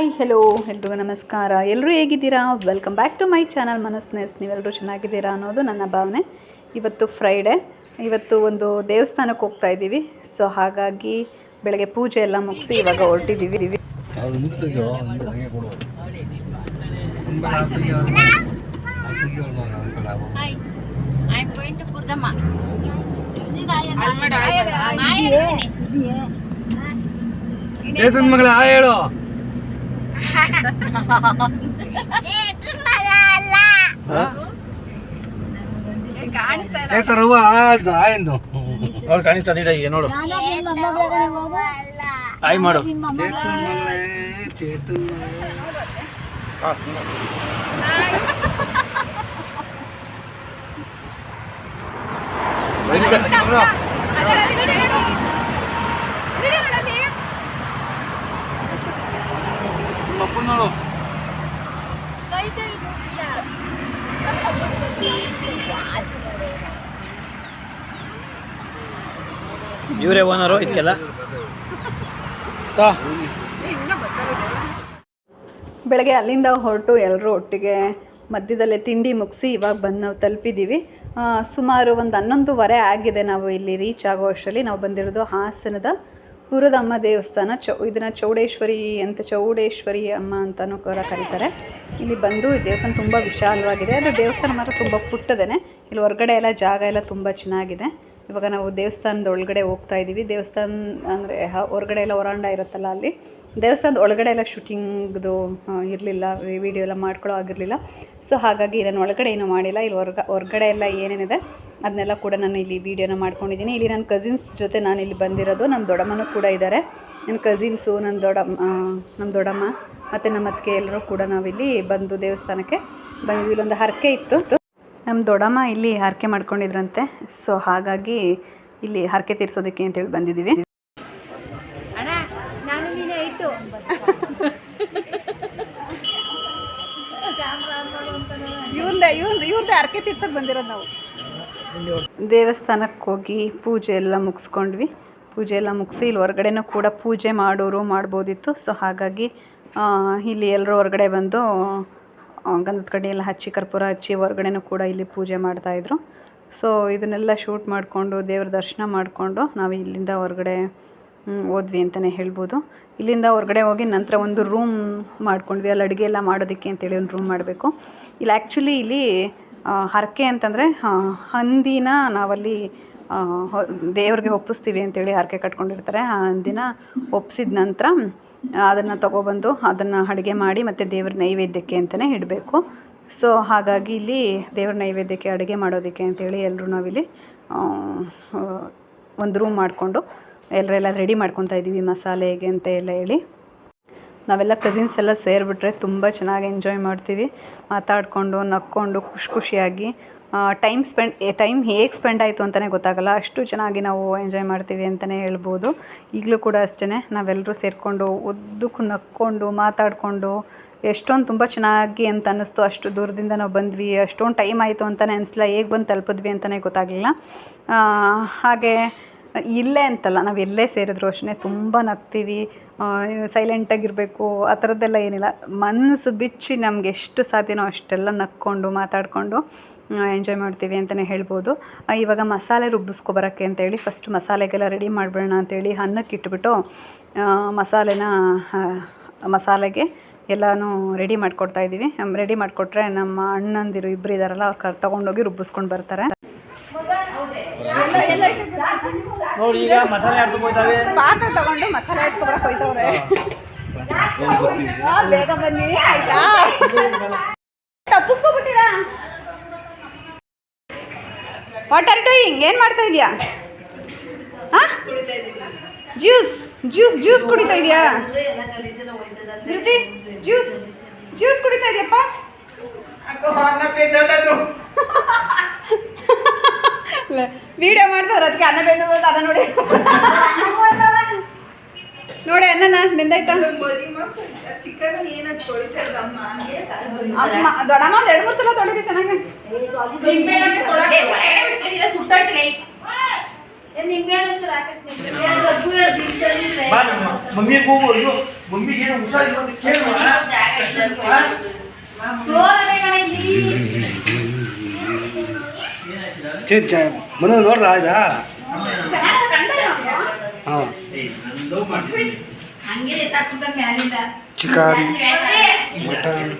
Hi hello ಎಲ್ರಿಗೂ ನಮಸ್ಕಾರ. ಎಲ್ಲರೂ ಹೇಗಿದ್ದೀರಾ? Welcome back to my channel ಮನಸ್ನೆಸ್. ನೀವೆಲ್ಲರೂ ಚೆನ್ನಾಗಿದ್ದೀರಾ ಅನ್ನೋದು ನನ್ನ ಭಾವನೆ. ಇವತ್ತು ಫ್ರೈಡೇ, ಇವತ್ತು ಒಂದು ದೇವಸ್ಥಾನಕ್ಕೆ ಹೋಗ್ತಾ ಇದ್ದೀವಿ. ಸೊ ಹಾಗಾಗಿ ಬೆಳಗ್ಗೆ ಪೂಜೆ ಎಲ್ಲ ಮುಗಿಸಿ ಇವಾಗ ಹೊರಟಿದ್ದೀವಿ. ಚೇತನ್ ಮಗಳ ಹೇಳು. ಚೇತರವ್ವ ಆಯಂದು ಅವಳು ಕಾಣಿಸ್ತಾ ನೋಡು. ಆಯ್ ಮಾಡು. ಚೇತನ್ ಮಗಳೇ, ಚೇತನ್ ನೋಡು. ಇವರೇ ಓನರು ಇದಕ್ಕೆಲ್ಲ. ಬೆಳಗ್ಗೆ ಅಲ್ಲಿಂದ ಹೊರಟು ಎಲ್ಲರೂ ಒಟ್ಟಿಗೆ ಮಧ್ಯದಲ್ಲೇ ತಿಂಡಿ ಮುಗಿಸಿ ಇವಾಗ ಬಂದು ನಾವು ತಲುಪಿದ್ದೀವಿ. ಸುಮಾರು ಒಂದು 11:30 ಆಗಿದೆ ನಾವು ಇಲ್ಲಿ ರೀಚ್ ಆಗೋ ಅಷ್ಟರಲ್ಲಿ. ನಾವು ಬಂದಿರೋದು ಹಾಸನದ ಹುರದಮ್ಮ ದೇವಸ್ಥಾನ. ಇದನ್ನು ಚೌಡೇಶ್ವರಿ ಅಮ್ಮ ಅಂತಲೂ ಕೂಡ ಕರೀತಾರೆ. ಇಲ್ಲಿ ಬಂದು ಈ ದೇವಸ್ಥಾನ ತುಂಬ ವಿಶಾಲವಾಗಿದೆ. ಆದರೆ ದೇವಸ್ಥಾನ ಮಾತ್ರ ತುಂಬ ಪುಟ್ಟದೇನೆ. ಇಲ್ಲಿ ಹೊರಗಡೆ ಎಲ್ಲ ಜಾಗ ಎಲ್ಲ ತುಂಬ ಚೆನ್ನಾಗಿದೆ. ಇವಾಗ ನಾವು ದೇವಸ್ಥಾನದ ಒಳಗಡೆ ಹೋಗ್ತಾ ಇದ್ದೀವಿ. ದೇವಸ್ಥಾನ ಅಂದರೆ ಹೊರಗಡೆ ಎಲ್ಲ ಹೊರಾಂಡ ಇರುತ್ತಲ್ಲ, ಅಲ್ಲಿ ದೇವಸ್ಥಾನದ ಒಳಗಡೆ ಎಲ್ಲ ಶೂಟಿಂಗ್ದು ಇರಲಿಲ್ಲ, ವಿಡಿಯೋ ಎಲ್ಲ ಮಾಡ್ಕೊಳ್ಳೋ ಆಗಿರಲಿಲ್ಲ. ಸೊ ಹಾಗಾಗಿ ಇದನ್ನು ಒಳಗಡೆ ಏನೂ ಮಾಡಿಲ್ಲ. ಇಲ್ಲಿ ಹೊರಗಡೆ ಎಲ್ಲ ಏನೇನಿದೆ ಅದನ್ನೆಲ್ಲ ಕೂಡ ನಾನು ಇಲ್ಲಿ ವೀಡಿಯೋನ ಮಾಡ್ಕೊಂಡಿದ್ದೀನಿ. ಇಲ್ಲಿ ನನ್ನ ಕಸಿನ್ಸ್ ಜೊತೆ ನಾನು ಇಲ್ಲಿ ಬಂದಿರೋದು. ನಮ್ಮ ದೊಡ್ಡಮ್ಮನೂ ಕೂಡ ಇದ್ದಾರೆ. ನನ್ನ ಕಸಿನ್ಸು, ನಮ್ಮ ದೊಡ್ಡಮ್ಮ ಮತ್ತು ನಮ್ಮ ಅತ್ತಿಗೆ ಎಲ್ಲರೂ ಕೂಡ ನಾವಿಲ್ಲಿ ಬಂದು ದೇವಸ್ಥಾನಕ್ಕೆ ಬಂದಿದ್ವಿ. ಇಲ್ಲೊಂದು ಹರಕೆ ಇತ್ತು. ನಮ್ಮ ದೊಡ್ಡಮ್ಮ ಇಲ್ಲಿ ಹರಕೆ ಮಾಡ್ಕೊಂಡಿದ್ರಂತೆ. ಸೊ ಹಾಗಾಗಿ ಇಲ್ಲಿ ಹರಕೆ ತೀರಿಸೋದಕ್ಕೆ ಅಂತೇಳಿ ಬಂದಿದ್ದೀವಿ. ಇವ್ರದ್ದು ಹರಕೆ ತೀರ್ಸೋಕೆ ಬಂದಿರೋದು ನಾವು. ದೇವಸ್ಥಾನಕ್ಕೆ ಹೋಗಿ ಪೂಜೆ ಎಲ್ಲ ಮುಗಿಸ್ಕೊಂಡ್ವಿ. ಪೂಜೆ ಎಲ್ಲ ಮುಗಿಸಿ ಇಲ್ಲಿ ಹೊರಗಡೆನೂ ಕೂಡ ಪೂಜೆ ಮಾಡ್ಬೋದಿತ್ತು. ಸೊ ಹಾಗಾಗಿ ಇಲ್ಲಿ ಎಲ್ಲರೂ ಹೊರಗಡೆ ಬಂದು ಗಂಧದ ಕಡ್ಡಿ ಎಲ್ಲ ಹಚ್ಚಿ, ಕರ್ಪೂರ ಹಚ್ಚಿ ಹೊರಗಡೆನೂ ಕೂಡ ಇಲ್ಲಿ ಪೂಜೆ ಮಾಡ್ತಾಯಿದ್ರು. ಸೊ ಇದನ್ನೆಲ್ಲ ಶೂಟ್ ಮಾಡಿಕೊಂಡು ದೇವ್ರ ದರ್ಶನ ಮಾಡಿಕೊಂಡು ನಾವು ಇಲ್ಲಿಂದ ಹೊರಗಡೆ ಹೋದ್ವಿ ಅಂತಲೇ ಹೇಳ್ಬೋದು. ಇಲ್ಲಿಂದ ಹೊರಗಡೆ ಹೋಗಿ ನಂತರ ಒಂದು ರೂಮ್ ಮಾಡ್ಕೊಂಡ್ವಿ. ಅಲ್ಲಿ ಅಡುಗೆ ಎಲ್ಲ ಮಾಡೋದಕ್ಕೆ ಅಂತೇಳಿ ಒಂದು ರೂಮ್ ಮಾಡಬೇಕು. ಇಲ್ಲಿ ಆ್ಯಕ್ಚುಲಿ ಇಲ್ಲಿ ಹರಕೆ ಅಂತಂದರೆ ಹಂದಿನ ನಾವಲ್ಲಿ ದೇವ್ರಿಗೆ ಒಪ್ಪಿಸ್ತೀವಿ ಅಂತೇಳಿ ಹರಕೆ ಕಟ್ಕೊಂಡಿರ್ತಾರೆ. ಆ ಹಂದಿನ ಒಪ್ಪಿಸಿದ ನಂತರ ಅದನ್ನು ತೊಗೊಬಂದು ಅದನ್ನು ಅಡುಗೆ ಮಾಡಿ ಮತ್ತು ದೇವ್ರ ನೈವೇದ್ಯಕ್ಕೆ ಅಂತಲೇ ಇಡಬೇಕು. ಸೊ ಹಾಗಾಗಿ ಇಲ್ಲಿ ದೇವ್ರ ನೈವೇದ್ಯಕ್ಕೆ ಅಡುಗೆ ಮಾಡೋದಕ್ಕೆ ಅಂತೇಳಿ ಎಲ್ಲರೂ ನಾವಿಲ್ಲಿ ಒಂದು ರೂಮ್ ಮಾಡಿಕೊಂಡು ಎಲ್ಲರೆಲ್ಲ ರೆಡಿ ಮಾಡ್ಕೊತಾ ಇದ್ದೀವಿ ಮಸಾಲೆಗೆ ಅಂತ ಎಲ್ಲ ಹೇಳಿ. ನಾವೆಲ್ಲ ಕಸಿನ್ಸ್ ಎಲ್ಲ ಸೇರಿಬಿಟ್ರೆ ತುಂಬ ಚೆನ್ನಾಗಿ ಎಂಜಾಯ್ ಮಾಡ್ತೀವಿ. ಮಾತಾಡಿಕೊಂಡು ನಕ್ಕೊಂಡು ಖುಷಿಯಾಗಿ ಟೈಮ್ ಹೇಗೆ ಸ್ಪೆಂಡ್ ಆಯಿತು ಅಂತಲೇ ಗೊತ್ತಾಗಲ್ಲ. ಅಷ್ಟು ಚೆನ್ನಾಗಿ ನಾವು ಎಂಜಾಯ್ ಮಾಡ್ತೀವಿ ಅಂತಲೇ ಹೇಳ್ಬೋದು. ಈಗಲೂ ಕೂಡ ಅಷ್ಟೇ, ನಾವೆಲ್ಲರೂ ಸೇರಿಕೊಂಡು ಉದ್ದಕ್ಕೂ ನಕ್ಕೊಂಡು ಮಾತಾಡಿಕೊಂಡು ಎಷ್ಟೊಂದು ತುಂಬ ಚೆನ್ನಾಗಿ ಅಂತ ಅನ್ನಿಸ್ತು. ಅಷ್ಟು ದೂರದಿಂದ ನಾವು ಬಂದ್ವಿ, ಅಷ್ಟೊಂದು ಟೈಮ್ ಆಯಿತು ಅಂತಲೇ ಅನಿಸ್ಲಿಲ್ಲ. ಹೇಗೆ ಬಂದು ತಲುಪಿದ್ವಿ ಅಂತಲೇ ಗೊತ್ತಾಗಲಿಲ್ಲ. ಹಾಗೆ ಇಲ್ಲೇ ಅಂತಲ್ಲ, ನಾವು ಎಲ್ಲೇ ಸೇರಿದ್ರು ಅಷ್ಟೇ ತುಂಬ ನಗ್ತೀವಿ, ಸೈಲೆಂಟಾಗಿರಬೇಕು ಆ ಥರದ್ದೆಲ್ಲ ಏನಿಲ್ಲ. ಮನಸ್ಸು ಬಿಚ್ಚಿ ನಮ್ಗೆ ಎಷ್ಟು ಸಾಧ್ಯನೋ ಅಷ್ಟೆಲ್ಲ ನಕ್ಕೊಂಡು ಮಾತಾಡಿಕೊಂಡು ಎಂಜಾಯ್ ಮಾಡ್ತೀವಿ ಅಂತಲೇ ಹೇಳ್ಬೋದು. ಇವಾಗ ಮಸಾಲೆ ರುಬ್ಬಿಸ್ಕೊಬರೋಕ್ಕೆ ಅಂತೇಳಿ ಫಸ್ಟ್ ಮಸಾಲೆಗೆಲ್ಲ ರೆಡಿ ಮಾಡಿಬಿಡೋಣ ಅಂತೇಳಿ ಅನ್ನಕ್ಕೆ ಇಟ್ಬಿಟ್ಟು ಮಸಾಲೆಗೆ ಎಲ್ಲನೂ ರೆಡಿ ಮಾಡಿಕೊಡ್ತಾಯಿದ್ದೀವಿ. ರೆಡಿ ಮಾಡಿಕೊಟ್ರೆ ನಮ್ಮ ಅಣ್ಣಂದಿರು ಇಬ್ಬರು ಇದ್ದಾರಲ್ಲ, ಅವ್ರು ತೊಗೊಂಡೋಗಿ ರುಬ್ಬಿಸ್ಕೊಂಡು ಬರ್ತಾರೆ. ಪಾತ್ರೆ ತಗೊಂಡು ಮಸಾಲೆ ಆಡ್ಸ್ಕೊಬರಕ್ಕೆ ಹೋಯ್ತವ್ರೆ. ಬೇಗ ಬನ್ನಿ ಆಯ್ತಾ? ತಪ್ಪಿಸ್ಕೊಬಿಟ್ಟಿರಾ? What are doing? ಏನು ಮಾಡ್ತಾ ಇದೆಯಾ? ಜ್ಯೂಸ್ ಕುಡಿತಾ ಇದೆಯಾ? ಧೃತಿ ಜ್ಯೂಸ್ ಕುಡಿತಾ ಇದೆಯಪ್ಪ? ವಿಡಿಯೋ ಮಾಡ್ತಾರೆ, ಅದಕ್ಕೆ ಅನ್ನ ಬೇಯ್ತದ. ಅನ್ನ ನೋಡಿ ನೋಡಿ ಅನ್ನನ ಬೆಂದಾಯ್ತಾ? ದೊಡ್ಡಮ್ಮ 2-3 ಸಲ ತೊಳಿರಿ ಚೆನ್ನಾಗಿ. ಬಾ ನಮ್ಮ ಮಮ್ಮಿ ಕೂಗು ಇದು ಮಮ್ಮಿಗೆ ಏನೋ ಹುಷಾರಿಲ್ಲ ಅಂತ ಕೇಳುವ ಮನ ನೋಡ್ದ ಆಯ್ತಾ ಹಾಂ ಚಿಕನ್ ಮಟನ್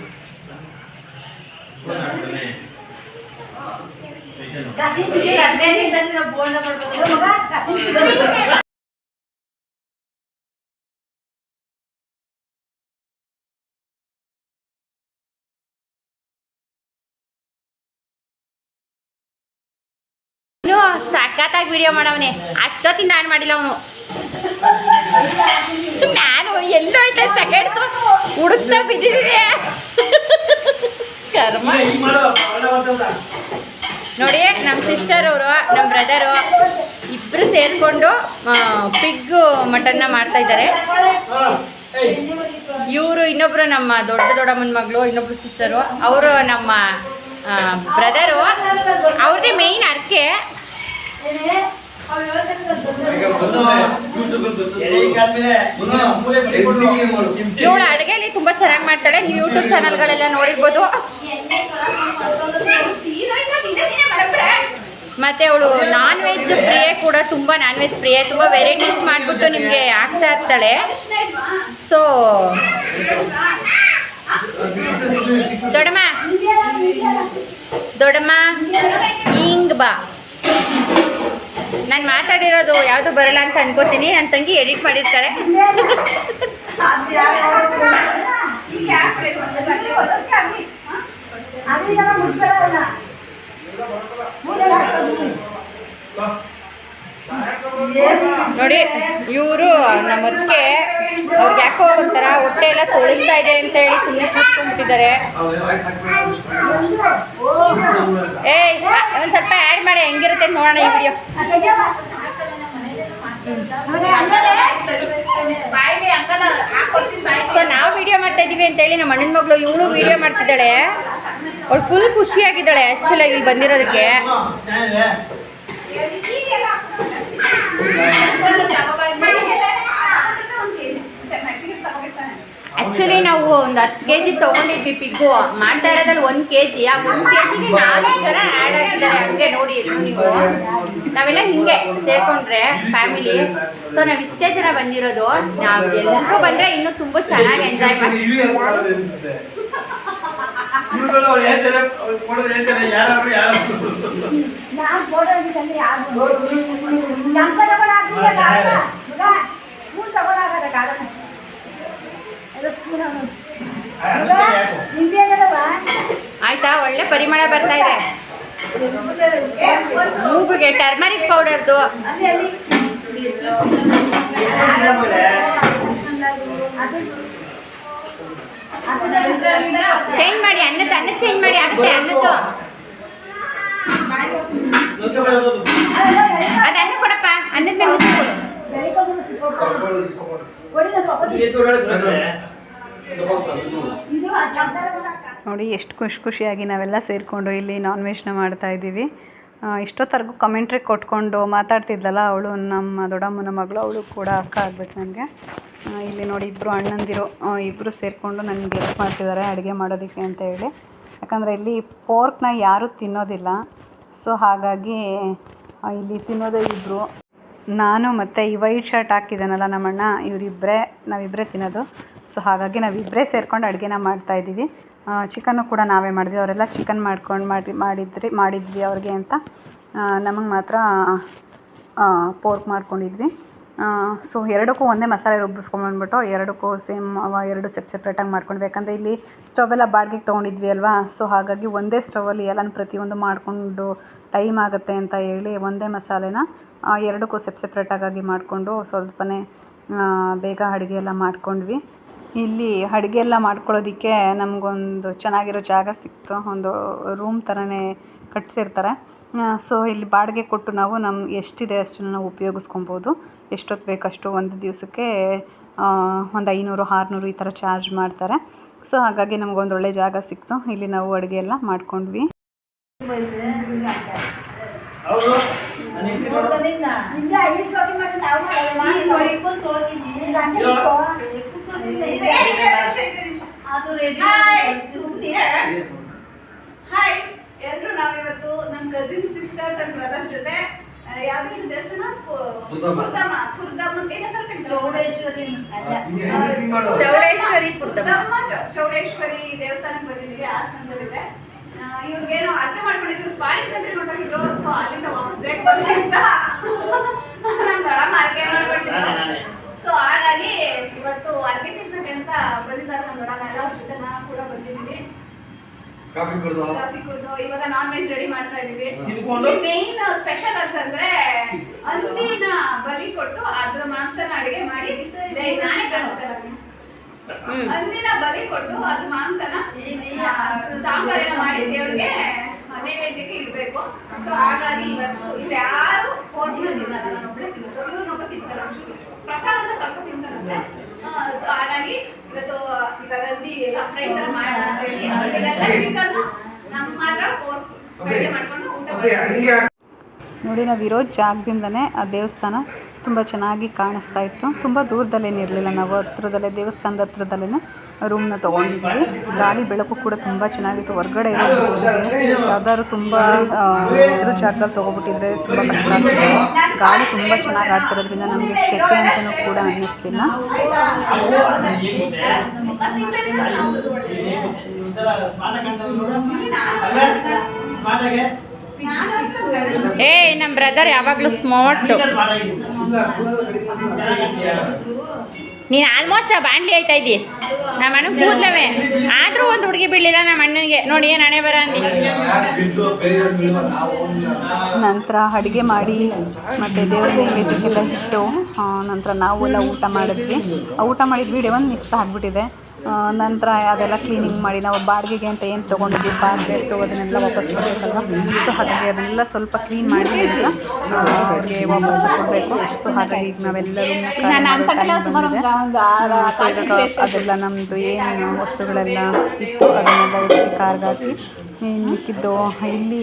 ಸಖತ್ತಾಗಿ ವಿಡಿಯೋ ಮಾಡವನೆ ಅಷ್ಟೊತ್ತಿನ ನಾನು ಮಾಡಿಲ್ಲ ಅವನು ನಾನು ಎಲ್ಲೋ ಐತೆ ಸೆಕೆಂಡ್ಸ್ ಹುಡುಕ್ತಾ ಬಿದ್ದಿದ್ದೀನಿ ಕರ್ಮ ನೋಡಿ ನಮ್ಮ ಸಿಸ್ಟರ್ ಅವರು ನಮ್ಮ ಬ್ರದರು ಇಬ್ಬರು ಸೇರಿಕೊಂಡು ಪಿಗ್ ಮಟನ್ನ ಮಾಡ್ತಾ ಇದ್ದಾರೆ. ಇವರು ಇನ್ನೊಬ್ರು ನಮ್ಮ ದೊಡ್ಡಮ್ಮನ ಮಗಳು, ಇನ್ನೊಬ್ರು ಸಿಸ್ಟರು, ಅವರು ನಮ್ಮ ಬ್ರದರು. ಅವ್ರದ್ದೇ ಮೇಯ್ನ್ ಅರ್ಕೆ. ಇವಳು ಅಡುಗೆಯಲ್ಲಿ ತುಂಬ ಚೆನ್ನಾಗಿ ಮಾಡ್ತಾಳೆ. ನೀವು ಯೂಟ್ಯೂಬ್ ಚಾನಲ್ಗಳೆಲ್ಲ ನೋಡಿರ್ಬೋದು. ಮತ್ತು ಅವಳು ನಾನ್ ವೆಜ್ ಪ್ರಿಯೆ ಕೂಡ, ತುಂಬ ನಾನ್ ವೆಜ್ ಪ್ರಿಯೆ, ತುಂಬ ವೆರೈಟೀಸ್ ಮಾಡಿಬಿಟ್ಟು ನಿಮಗೆ ಆಗ್ತಾ ಇರ್ತಾಳೆ. ಸೊ ದೊಡ್ಡಮ್ಮ ಹಿಂಗ್ ಬಾ. ನಾನು ಮಾತಾಡಿರೋದು ಯಾವುದು ಬರಲ್ಲ ಅಂತ ಅನ್ಕೋತೀನಿ. ನನ್ನ ತಂಗಿ ಎಡಿಟ್ ಮಾಡಿರ್ತಾಳೆ. ನೋಡಿ ಇವರು ನಮ್ಮ ಅದಕ್ಕೆ ಅವ್ರಿಗೆ ಯಾಕೋ ಒಂಥರ ಹೊಟ್ಟೆ ಎಲ್ಲ ತೊಳಿಸ್ತಾ ಇದೆ ಅಂತ ಹೇಳಿ ಸುಮ್ಮನೆ ಕೂತ್ಕೊಂಡ್ಬಿಟ್ಟಿದ್ದಾರೆ. ಏಯ್ ಒಂದು ಸ್ವಲ್ಪ ಆ್ಯಡ್ ಮಾಡಿ, ಹೆಂಗಿರುತ್ತೆ ನೋಡೋಣ ಈ ವಿಡಿಯೋ. ಸೊ ನಾವು ವಿಡಿಯೋ ಮಾಡ್ತಾ ಇದ್ದೀವಿ ಅಂತೇಳಿ ನಮ್ಮ ಅಣ್ಣನ ಮಗಳು ಇವಳು ವಿಡಿಯೋ ಮಾಡ್ತಿದ್ದಾಳೆ. ಅವಳು ಫುಲ್ ಖುಷಿಯಾಗಿದ್ದಾಳೆ ಆ್ಯಕ್ಚುಲಾಗಿ ಇಲ್ಲಿ ಬಂದಿರೋದಕ್ಕೆ. ಆ್ಯಕ್ಚುಲಿ ನಾವು ಒಂದು 10 kg ತೊಗೊಂಡಿದ್ವಿ ಪಿಗ್ಗು. ಮಾಡ್ತಾ ಇರೋದ್ರಲ್ಲಿ 1 kg. ಆ 1 kgಗೆ 4 ಜನ ಆ್ಯಡ್ ಆಗಿದ್ದಾರೆ. ಹಂಗೆ ನೋಡಿ ನೀವು, ನಾವೆಲ್ಲ ಹಿಂಗೆ ಸೇರ್ಕೊಂಡ್ರೆ ಫ್ಯಾಮಿಲಿ. ಸೊ ನಾವು ಇಷ್ಟೇ ಜನ ಬಂದಿರೋದು. ನಾವು ಎಲ್ಲರೂ ಬಂದರೆ ಇನ್ನೂ ತುಂಬ ಚೆನ್ನಾಗಿ ಎಂಜಾಯ್ ಮಾಡ್ತೀವಿ. ಆಯ್ತಾ, ಒಳ್ಳೆ ಪರಿಮಳ ಬರ್ತಾ ಇದೆ. ಮೂಗಿಗೆ ಟರ್ಮರಿಕ್ ಪೌಡರ್ದು ಚೇಂಜ್ ಮಾಡಿ. ಅನ್ನದ ಚೇಂಜ್ ಮಾಡಿ ಆಗುತ್ತೆ. ಅನ್ನದ್ದು ಅದನ್ನ ಕೊಡಪ್ಪ. ಅನ್ನದ ಮೇಲೆ ನೋಡಿ ಎಷ್ಟು ಖುಷಿಯಾಗಿ ನಾವೆಲ್ಲ ಸೇರಿಕೊಂಡು ಇಲ್ಲಿ ನಾನ್ ವೆಜ್ನ ಮಾಡ್ತಾಯಿದ್ದೀವಿ. ಇಷ್ಟೊತ್ತರೆಗೂ ಕಮೆಂಟ್ರಿ ಕೊಟ್ಕೊಂಡು ಮಾತಾಡ್ತಿದ್ಲಲ್ಲ ಅವಳು, ನಮ್ಮ ದೊಡ್ಡಮ್ಮನ ಮಗಳು, ಅವಳು ಕೂಡ ಅಕ್ಕ ಆಗ್ಬೇಕು ನನಗೆ. ಇಲ್ಲಿ ನೋಡಿ ಇಬ್ಬರು ಅಣ್ಣಂದಿರು ಇಬ್ಬರು ಸೇರಿಕೊಂಡು ನನಗೆ ಹೆಲ್ಪ್ ಮಾಡ್ತಿದ್ದಾರೆ ಅಡುಗೆ ಮಾಡೋದಕ್ಕೆ ಅಂತ ಹೇಳಿ. ಯಾಕಂದರೆ ಇಲ್ಲಿ ಪೋರ್ಕ್ನ ಯಾರೂ ತಿನ್ನೋದಿಲ್ಲ. ಸೊ ಹಾಗಾಗಿ ಇಲ್ಲಿ ತಿನ್ನೋದೇ ಇಬ್ಬರು, ನಾನು ಮತ್ತು ಈ ವೈಟ್ ಶರ್ಟ್ ಹಾಕಿದ್ದಾನಲ್ಲ ನಮ್ಮಣ್ಣ, ನಾವಿಬ್ಬರೇ ತಿನ್ನೋದು. ಸೊ ಹಾಗಾಗಿ ನಾವಿಬ್ಬರೇ ಸೇರ್ಕೊಂಡು ಅಡುಗೆನ ಮಾಡ್ತಾಯಿದ್ದೀವಿ. ಚಿಕನ್ನು ಕೂಡ ನಾವೇ ಮಾಡಿದ್ವಿ. ಅವರೆಲ್ಲ ಚಿಕನ್ ಮಾಡಿದ್ವಿ ಅವ್ರಿಗೆ ಅಂತ. ನಮಗೆ ಮಾತ್ರ ಪೋರ್ಕ್ ಮಾಡ್ಕೊಂಡಿದ್ವಿ. ಸೊ ಎರಡಕ್ಕೂ ಒಂದೇ ಮಸಾಲೆ ರುಬ್ಬಿಸ್ಕೊಂಡ್ಬಂದ್ಬಿಟ್ಟು ಎರಡಕ್ಕೂ ಸೇಮ್ ಎರಡು ಸೆಪ್ರೇಟಾಗಿ ಮಾಡ್ಕೊಂಡು, ಯಾಕಂದರೆ ಇಲ್ಲಿ ಸ್ಟವೆಲ್ಲ ಬಾಡಿಗೆಗೆ ತೊಗೊಂಡಿದ್ವಿ ಅಲ್ವಾ. ಸೊ ಹಾಗಾಗಿ ಒಂದೇ ಸ್ಟವಲ್ಲಿ ಎಲ್ಲನೂ ಪ್ರತಿಯೊಂದು ಮಾಡಿಕೊಂಡು ಟೈಮ್ ಆಗುತ್ತೆ ಅಂತ ಹೇಳಿ ಒಂದೇ ಮಸಾಲೆನ ಎರಡಕ್ಕೂ ಸೆಪ್ರೇಟಾಗಿ ಮಾಡಿಕೊಂಡು ಸ್ವಲ್ಪನೇ ಬೇಗ ಅಡುಗೆ ಎಲ್ಲ ಮಾಡ್ಕೊಂಡ್ವಿ. ಇಲ್ಲಿ ಅಡುಗೆ ಎಲ್ಲ ಮಾಡ್ಕೊಳ್ಳೋದಕ್ಕೆ ನಮಗೊಂದು ಚೆನ್ನಾಗಿರೋ ಜಾಗ ಸಿಕ್ತು. ಒಂದು ರೂಮ್ ಥರನೇ ಕಟ್ಸಿರ್ತಾರೆ. ಸೊ ಇಲ್ಲಿ ಬಾಡಿಗೆ ಕೊಟ್ಟು ನಾವು ಎಷ್ಟಿದೆ ಅಷ್ಟನ್ನು ನಾವು ಉಪಯೋಗಿಸ್ಕೊಬೋದು. ಎಷ್ಟೊತ್ತು ಬೇಕಷ್ಟು. ಒಂದು ದಿವಸಕ್ಕೆ ಒಂದು 500-600 ಈ ಥರ ಚಾರ್ಜ್ ಮಾಡ್ತಾರೆ. ಸೊ ಹಾಗಾಗಿ ನಮಗೊಂದು ಒಳ್ಳೆ ಜಾಗ ಸಿಕ್ತು. ಇಲ್ಲಿ ನಾವು ಅಡುಗೆ ಎಲ್ಲ ಮಾಡ್ಕೊಂಡ್ವಿ. ಹಾಯ್ ಎಲ್ರು ನಾವಿವತ್ತು ನಮ್ಮ ಕಸಿನ್ ಸಿಸ್ಟರ್ಸ್ ಅಂಡ್ ಬ್ರದರ್ಸ್ ಜೊತೆ ಯಾವ್ದು ದೇವಸ್ಥಾನ ಚೌಡೇಶ್ವರಿ ದೇವಸ್ಥಾನಕ್ಕೆ ಬಂದಿದ್ದೀವಿ. ಹಾಸನದಲ್ಲಿದೆ. ಇವ್ರಿಗೇನೋ ಅರ್ಥ ಮಾಡ್ಕೊಂಡಿದ್ರು ಫಾರಿನ್ ಕಂಟ್ರಿ ನೋಡೋಗಿದ್ರು. ಸೊ ಅಲ್ಲಿಂದ ವಾಪಸ್ ಬೇಕು ಬಂದ್ರೆ ಅಂತ ನಮ್ ದೊಡ್ಡಮ್ಮ ಅರ್ಕೆ ಮಾಡ್ಕೊಂಡಿದ್ರು. ಸೊ ಹಾಗಾಗಿ ಇವತ್ತು ಅರ್ಕೆ ತೀರ್ಸಕ್ಕೆ ಅಂತ ಬಂದಿದ್ದಾರೆ ನಮ್ಮ ದೊಡ್ಡಮ್ಮ. ಎಲ್ಲ ಅವ್ರ ಜೊತೆ ನಾವು ಕೂಡ ಬಂದಿದ್ದೀವಿ. ಕಾಫಿ ಕುಡ್ದು ಇವಾಗ ನಾನ್ ವೆಜ್ ರೆಡಿ ಮಾಡ್ತಾ ಇದೀವಿ. ಮೇನ್ ಸ್ಪೆಷಲ್ ಅಂತಂದ್ರೆ ಹಂದಿನ ಬಲಿ ಕೊಟ್ಟು ಅದ್ರ ಮಾಂಸನ ಅಡಿಗೆ ಮಾಡಿ ನಾನೇ ಕಾಣಿಸ್ತಾ ಹಂದಿನ ಬಲಿ ಕೊಟ್ಟು ಅದ್ರ ಮಾಂಸನ ಸಾಂಬಾರೇನ ಮಾಡಿ ದೇವ್ರಿಗೆ ನೈವೇದ್ಯಕ್ಕೆ ಇಡ್ಬೇಕು. ಸೊ ಹಾಗಾಗಿ ಇವತ್ತು ಇಲ್ಲಿ ಯಾರು ಹೋಟೆಲ್ ತಿನ್ನಲ್ಲ, ನಾನು ಒಬ್ಬಳೆ ತಿನ್ನೋದು. ಇವ್ರನ್ನೊಬ್ಬ ತಿಂತಾರೆ, ಪ್ರಸಾದ ಅಂತ ಸ್ವಲ್ಪ ತಿಂತಾರಂತೆ. ಸೊ ಹಾಗಾಗಿ ಇವತ್ತು ಇವಾಗ ಹಂದಿ ಎಲ್ಲ ಫ್ರೈ ತರ ಮಾಡೋಣ ಅಂತ ಹೇಳಿ ಇದೆಲ್ಲ ಚಿಕನ್ ನಮ್ಮ ಮಾತ್ರ ಅಡುಗೆ ಮಾಡ್ಕೊಂಡು ಊಟ ಮಾಡ್ತೀವಿ. ನೋಡಿ ನಾವಿರೋ ಜಾಗದಿಂದನೇ ಆ ದೇವಸ್ಥಾನ ತುಂಬ ಚೆನ್ನಾಗಿ ಕಾಣಿಸ್ತಾ ಇತ್ತು. ತುಂಬ ದೂರದಲ್ಲೇನಿರಲಿಲ್ಲ, ನಾವು ಹತ್ರದಲ್ಲೇ ದೇವಸ್ಥಾನದ ಹತ್ರದಲ್ಲೇ ರೂಮ್ನ ತೊಗೊಂಡಿದ್ವಿ. ಗಾಳಿ ಬೆಳಕು ಕೂಡ ತುಂಬ ಚೆನ್ನಾಗಿತ್ತು. ಹೊರಗಡೆ ಯಾವ್ದಾದ್ರು ತುಂಬ ಎದುರು ಜಾಗದಲ್ಲಿ ತೊಗೊಬಿಟ್ಟಿದ್ರೆ ತುಂಬ ಕಷ್ಟ ಆಗ್ತದೆ. ಗಾಳಿ ತುಂಬ ಚೆನ್ನಾಗಿ ಆಡ್ತಿರೋದ್ರಿಂದ ನಮಗೆ ಶೆಕೆ ಅಂತಲೂ ಕೂಡ ಅನ್ನಿಸ್ತಿಲ್ಲ. ನಮ್ಮ ಬ್ರದರ್ ಯಾವಾಗಲೂ ಸ್ಮಾರ್ಟ್. ನೀನು ಆಲ್ಮೋಸ್ಟ್ ಆ ಬಾಂಡ್ಲಿ ಆಯ್ತಾ ಇದ್ದಿ. ನಮ್ಮ ಅಣ್ಣಗೆ ಕೂದ್ಲವೇ ಆದರೂ ಒಂದು ಹುಡುಗಿ ಬೀಳಲಿಲ್ಲ ನಮ್ಮ ಅಣ್ಣನಿಗೆ. ನೋಡಿ ಏನು ಹಣೆ ಬರ ಅಂದಿ. ನಂತರ ಅಡುಗೆ ಮಾಡಿ ಮತ್ತು ದೇವರ ನೈವೇದ್ಯಕ್ಕೆಲ್ಲ ಇಟ್ಟು ನಂತರ ನಾವೆಲ್ಲ ಊಟ ಮಾಡಿದ್ವಿ. ಊಟ ಮಾಡಿದ ವಿಡಿಯೋ ಒಂದು ಮಿಕ್ಸ್ ಆಗಿಬಿಟ್ಟಿದೆ. ನಂತರ ಅದೆಲ್ಲ ಕ್ಲೀನಿಂಗ್ ಮಾಡಿ ನಾವು ಬಾಡಿಗೆಗೆ ಅಂತ ಏನು ತೊಗೊಂಡಿದ್ವಿ ಪಾತ್ರೆಟ್ಟು ಅದನ್ನೆಲ್ಲ ವಾಪಸ್ ಕೊಡಬೇಕಲ್ವ. ಸೊ ಹಾಗಾಗಿ ಅದನ್ನೆಲ್ಲ ಸ್ವಲ್ಪ ಕ್ಲೀನ್ ಮಾಡಿ ಅವ್ರಿಗೆ ವಾಪಸ್ ಕೊಡಬೇಕು. ಸೊ ಹಾಗಾಗಿ ಈಗ ನಾವೆಲ್ಲರೂ ಅದೆಲ್ಲ ನಮ್ಮದು ಏನು ವಸ್ತುಗಳೆಲ್ಲ ಇತ್ತು ಅದನ್ನೆಲ್ಲ ಎತ್ತಿ ಕಾರ್ಗೆ ಹಾಕಿ ಮಿಕ್ಕಿದ್ದು ಇಲ್ಲಿ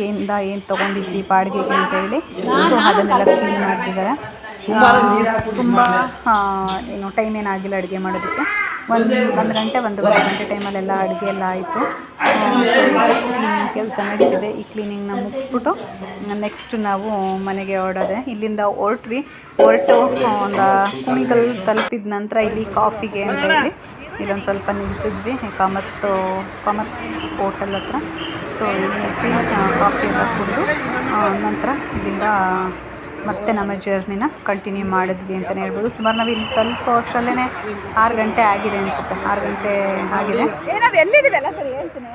ಏನು ತೊಗೊಂಡಿದ್ವಿ ಬಾಡಿಗೆಗೆ ಅಂತ ಹೇಳಿ ಸೊ ಅದನ್ನೆಲ್ಲ ಕ್ಲೀನ್ ಮಾಡ್ತಿದ್ದಾರೆ. ತುಂಬ ಏನು ಟೈಮ್ ಏನಾಗಿಲ್ಲ ಅಡುಗೆ ಮಾಡೋದಕ್ಕೆ. ಒಂದು ಗಂಟೆ 1.5 ಗಂಟೆ ಟೈಮಲ್ಲೆಲ್ಲ ಅಡುಗೆ ಎಲ್ಲ ಆಯಿತು. ಕ್ಲೀನಿಂಗ್ ಕೆಲಸ ನಡೀತಿದೆ. ಈ ಕ್ಲೀನಿಂಗ್ನ ಮುಗಿಸ್ಬಿಟ್ಟು ನೆಕ್ಸ್ಟ್ ನಾವು ಮನೆಗೆ ಹೊರಡೋದೆ. ಇಲ್ಲಿಂದ ಹೊರಟು ಒಂದು ಕುಣಿಗಲ್ ತಲುಪಿದ ನಂತರ ಇಲ್ಲಿ ಕಾಫಿಗೆ ಅಂತ ಹೇಳಿ ಇಲ್ಲೊಂದು ಸ್ವಲ್ಪ ನಿಲ್ಸಿದ್ವಿ ಕಾಮತ್ ಹೋಟೆಲ್ ಹತ್ರ. ಸೊ ಇಲ್ಲಿ ಕಾಫಿ ಎಲ್ಲ ಕುಡಿದು ನಂತರ ಇಲ್ಲಿಂದ ಮತ್ತೆ ನಮ್ಮ ಜರ್ನಿನ ಕಂಟಿನ್ಯೂ ಮಾಡಿದ್ವಿ ಅಂತಲೇ ಹೇಳ್ಬೋದು. ಸುಮಾರು ನಾವು ಇಲ್ಲಿ ತಲುಪೋ ಅಷ್ಟರಲ್ಲೇ 6 ಗಂಟೆ ಆಗಿದೆ ಅನಿಸುತ್ತೆ. 6 ಗಂಟೆ ಆಗಿದೆ. ನಾವು ಎಲ್ಲಿದ್ದೀವಲ್ಲ ಸರಿ ಹೇಳ್ತೀನಿ.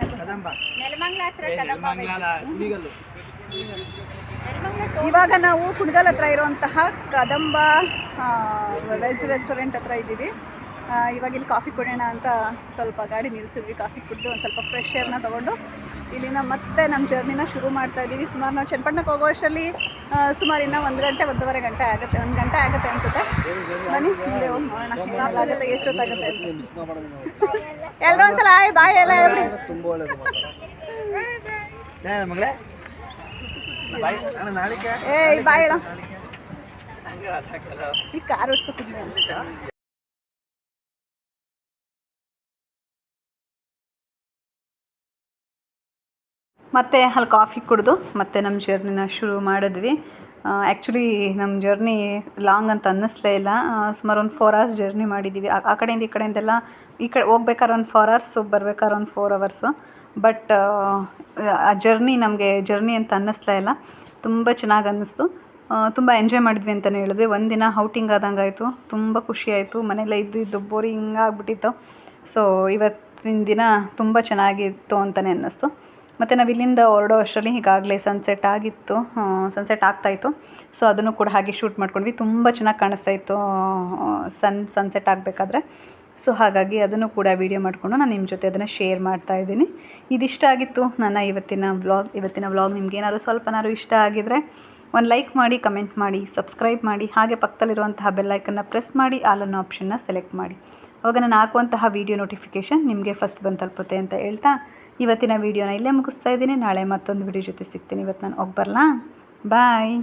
ಇವಾಗ ನಾವು ಕುಣಿಗಲ್ ಹತ್ರ ಇರುವಂತಹ ಕದಂಬ ವೆಜ್ ರೆಸ್ಟೋರೆಂಟ್ ಹತ್ರ ಇದ್ದೀವಿ. ಇವಾಗ ಇಲ್ಲಿ ಕಾಫಿ ಕುಡಿಯೋಣ ಅಂತ ಸ್ವಲ್ಪ ಗಾಡಿ ನಿಲ್ಲಿಸಿದ್ವಿ. ಕಾಫಿ ಕುಡಿದು ಒಂದು ಸ್ವಲ್ಪ ಫ್ರೆಶ್ ಏರ್ನ ತೊಗೊಂಡು ಇಲ್ಲಿಂದ ಮತ್ತೆ ನಮ್ಮ ಜರ್ನಿನ ಶುರು ಮಾಡ್ತಾ ಇದ್ದೀವಿ. ಸುಮಾರು ನಾವು ಚನ್ನಪಟ್ಟಣಕ್ಕೆ ಹೋಗೋ ಅಷ್ಟರಲ್ಲಿ ಸುಮಾರು ಇನ್ನೂ 1 ಗಂಟೆ 1.5 ಗಂಟೆ ಆಗುತ್ತೆ. 1 ಗಂಟೆ ಆಗುತ್ತೆ ಅನಿಸುತ್ತೆ. ಬನ್ನಿ ಮುಂದೆ ಹೋಗಿ ನೋಡೋಣ ಏನಾಗುತ್ತೆ, ಎಷ್ಟೊತ್ತಾಗುತ್ತೆ ಅಂತ. ಎಲ್ಲರೂ ಒಂದ್ಸಲ ಬಾಯ್ ಎಲ್ಲ ಹೇಳ್ಬಿಡಿ. ಬಾಯ್ ಹೇಳ ಈ ಕಾರ್ ಓಡಿಸೋಕಿದ್ವಿ ಅಂತ. ಮತ್ತು ಅಲ್ಲಿ ಕಾಫಿ ಕುಡಿದು ಮತ್ತೆ ನಮ್ಮ ಜರ್ನಿನ ಶುರು ಮಾಡಿದ್ವಿ. ಆ್ಯಕ್ಚುಲಿ ನಮ್ಮ ಜರ್ನಿ ಲಾಂಗ್ ಅಂತ ಅನ್ನಿಸ್ಲೇ ಇಲ್ಲ. ಸುಮಾರು ಒಂದು 4 ಅವರ್ಸ್ ಜರ್ನಿ ಮಾಡಿದ್ದೀವಿ. ಆ ಕಡೆಯಿಂದ ಈ ಕಡೆಯಿಂದೆಲ್ಲ ಈ ಕಡೆ ಹೋಗ್ಬೇಕಾದ್ರೆ ಒಂದು 4 ಅವರ್ಸು, ಬರ್ಬೇಕಾದ್ರೆ ಒಂದು 4 ಅವರ್ಸು. ಬಟ್ ಆ ಜರ್ನಿ ನಮಗೆ ಜರ್ನಿ ಅಂತ ಅನ್ನಿಸ್ಲೇ ಇಲ್ಲ. ತುಂಬ ಚೆನ್ನಾಗಿ ಅನ್ನಿಸ್ತು. ತುಂಬ ಎಂಜಾಯ್ ಮಾಡಿದ್ವಿ ಅಂತಲೇ ಹೇಳಿದ್ವಿ. ಒಂದಿನ ಔಟಿಂಗ್ ಆದಂಗೆ ಆಯಿತು. ತುಂಬ ಖುಷಿಯಾಯಿತು. ಮನೆಯಲ್ಲೇ ಇದ್ದು ಬೋರಿಂಗ್ ಆಗಿಬಿಟ್ಟಿತ್ತು. ಸೊ ಇವತ್ತಿನ ದಿನ ತುಂಬ ಚೆನ್ನಾಗಿತ್ತು ಅಂತಲೇ ಅನ್ನಿಸ್ತು. ಮತ್ತು ನಾವು ಇಲ್ಲಿಂದ ಹೊರಡೋ ಅಷ್ಟರಲ್ಲಿ ಈಗಾಗಲೇ ಸನ್ಸೆಟ್ ಆಗಿತ್ತು, ಸನ್ಸೆಟ್ ಆಗ್ತಾಯಿತ್ತು. ಸೊ ಅದನ್ನು ಕೂಡ ಹಾಗೆ ಶೂಟ್ ಮಾಡ್ಕೊಂಡ್ವಿ. ತುಂಬ ಚೆನ್ನಾಗಿ ಕಾಣಿಸ್ತಾಯಿತ್ತು ಸನ್ಸೆಟ್ ಆಗಬೇಕಾದ್ರೆ. ಸೊ ಹಾಗಾಗಿ ಅದನ್ನು ಕೂಡ ವೀಡಿಯೋ ಮಾಡಿಕೊಂಡು ನಾನು ನಿಮ್ಮ ಜೊತೆ ಅದನ್ನು ಶೇರ್ ಮಾಡ್ತಾಯಿದ್ದೀನಿ. ಇದಿಷ್ಟ ಆಗಿತ್ತು ನನ್ನ ಇವತ್ತಿನ ವ್ಲಾಗ್. ನಿಮ್ಗೆ ಏನಾದರೂ ಸ್ವಲ್ಪನಾದ್ರು ಇಷ್ಟ ಆಗಿದರೆ ಒಂದು ಲೈಕ್ ಮಾಡಿ, ಕಮೆಂಟ್ ಮಾಡಿ, ಸಬ್ಸ್ಕ್ರೈಬ್ ಮಾಡಿ, ಹಾಗೆ ಪಕ್ಕದಲ್ಲಿರುವಂತಹ ಬೆಲ್ಲೈಕನ್ನ ಪ್ರೆಸ್ ಮಾಡಿ ಆಲ್ ಅನ್ನೋ ಆಪ್ಷನ್ನ ಸೆಲೆಕ್ಟ್ ಮಾಡಿ. ಆವಾಗ ನಾನು ಹಾಕುವಂತಹ ವೀಡಿಯೋ ನೋಟಿಫಿಕೇಷನ್ ನಿಮಗೆ ಫಸ್ಟ್ ಬಂದು ತಲುಪುತ್ತೆ ಅಂತ ಹೇಳ್ತಾ ಇವತ್ತಿನ ವೀಡಿಯೋನ ಇಲ್ಲೇ ಮುಗಿಸ್ತಾ ಇದ್ದೀನಿ. ನಾಳೆ ಮತ್ತೊಂದು ವೀಡಿಯೋ ಜೊತೆ ಸಿಗ್ತೀನಿ. ಇವತ್ತು ನಾನು ಹೋಗಿ ಬರಲಾ? ಬಾಯ್.